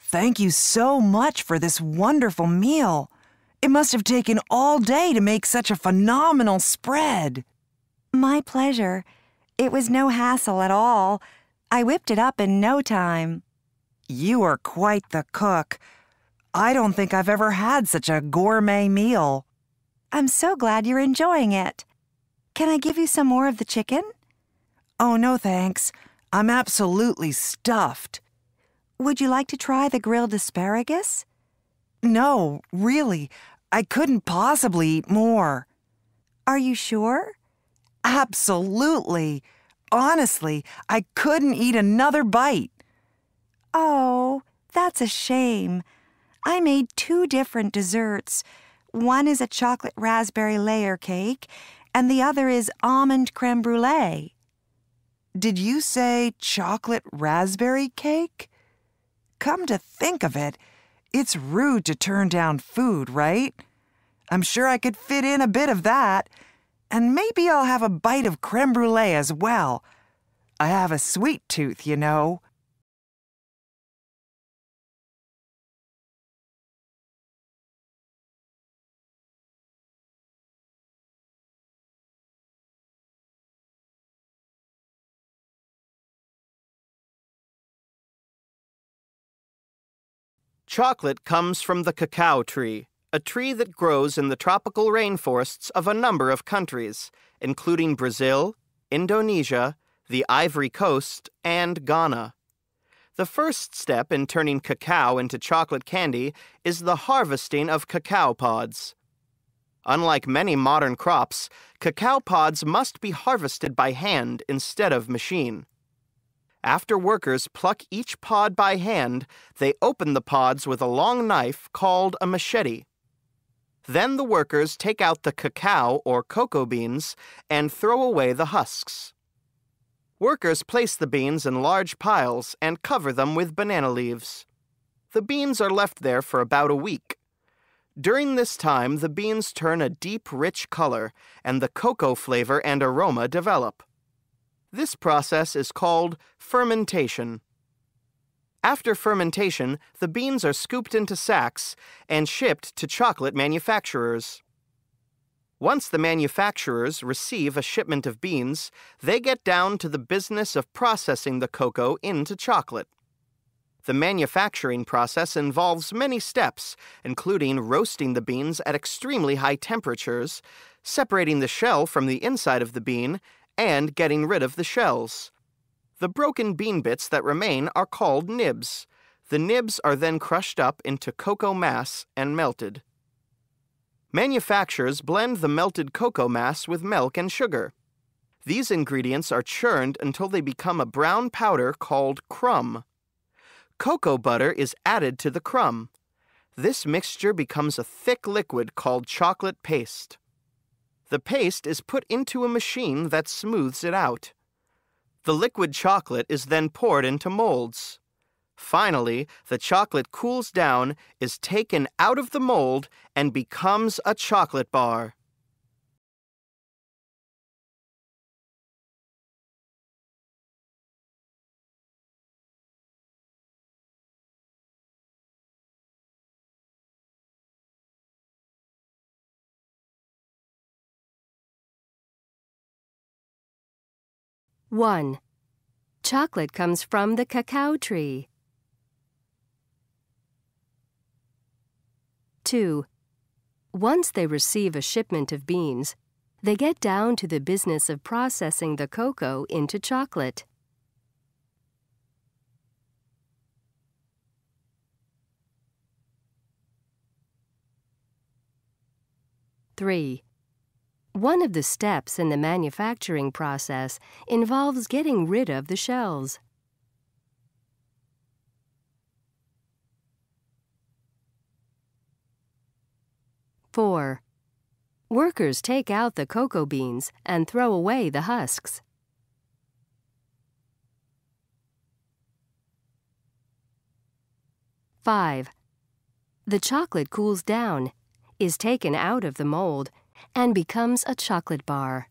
Thank you so much for this wonderful meal. It must have taken all day to make such a phenomenal spread. My pleasure. It was no hassle at all. I whipped it up in no time. You are quite the cook. I don't think I've ever had such a gourmet meal. I'm so glad you're enjoying it. Can I give you some more of the chicken? Oh, no thanks. I'm absolutely stuffed. Would you like to try the grilled asparagus? No, really. I couldn't possibly eat more. Are you sure? Absolutely. Honestly, I couldn't eat another bite. Oh, that's a shame. I made 2 different desserts. One is a chocolate raspberry layer cake, and the other is almond creme brulee. Did you say chocolate raspberry cake? Come to think of it, it's rude to turn down food, right? I'm sure I could fit in a bit of that. And maybe I'll have a bite of creme brulee as well. I have a sweet tooth, you know. Chocolate comes from the cacao tree, a tree that grows in the tropical rainforests of a number of countries, including Brazil, Indonesia, the Ivory Coast, and Ghana. The first step in turning cacao into chocolate candy is the harvesting of cacao pods. Unlike many modern crops, cacao pods must be harvested by hand instead of machine. After workers pluck each pod by hand, they open the pods with a long knife called a machete. Then the workers take out the cacao or cocoa beans and throw away the husks. Workers place the beans in large piles and cover them with banana leaves. The beans are left there for about a week. During this time, the beans turn a deep, rich color, and the cocoa flavor and aroma develop. This process is called fermentation. After fermentation, the beans are scooped into sacks and shipped to chocolate manufacturers. Once the manufacturers receive a shipment of beans, they get down to the business of processing the cocoa into chocolate. The manufacturing process involves many steps, including roasting the beans at extremely high temperatures, separating the shell from the inside of the bean, and getting rid of the shells. The broken bean bits that remain are called nibs. The nibs are then crushed up into cocoa mass and melted. Manufacturers blend the melted cocoa mass with milk and sugar. These ingredients are churned until they become a brown powder called crumb. Cocoa butter is added to the crumb. This mixture becomes a thick liquid called chocolate paste. The paste is put into a machine that smooths it out. The liquid chocolate is then poured into molds. Finally, the chocolate cools down, is taken out of the mold, and becomes a chocolate bar. One. Chocolate comes from the cacao tree. 2. Once they receive a shipment of beans, they get down to the business of processing the cocoa into chocolate. 3. One of the steps in the manufacturing process involves getting rid of the shells. 4. Workers take out the cocoa beans and throw away the husks. 5. The chocolate cools down, is taken out of the mold, and becomes a chocolate bar.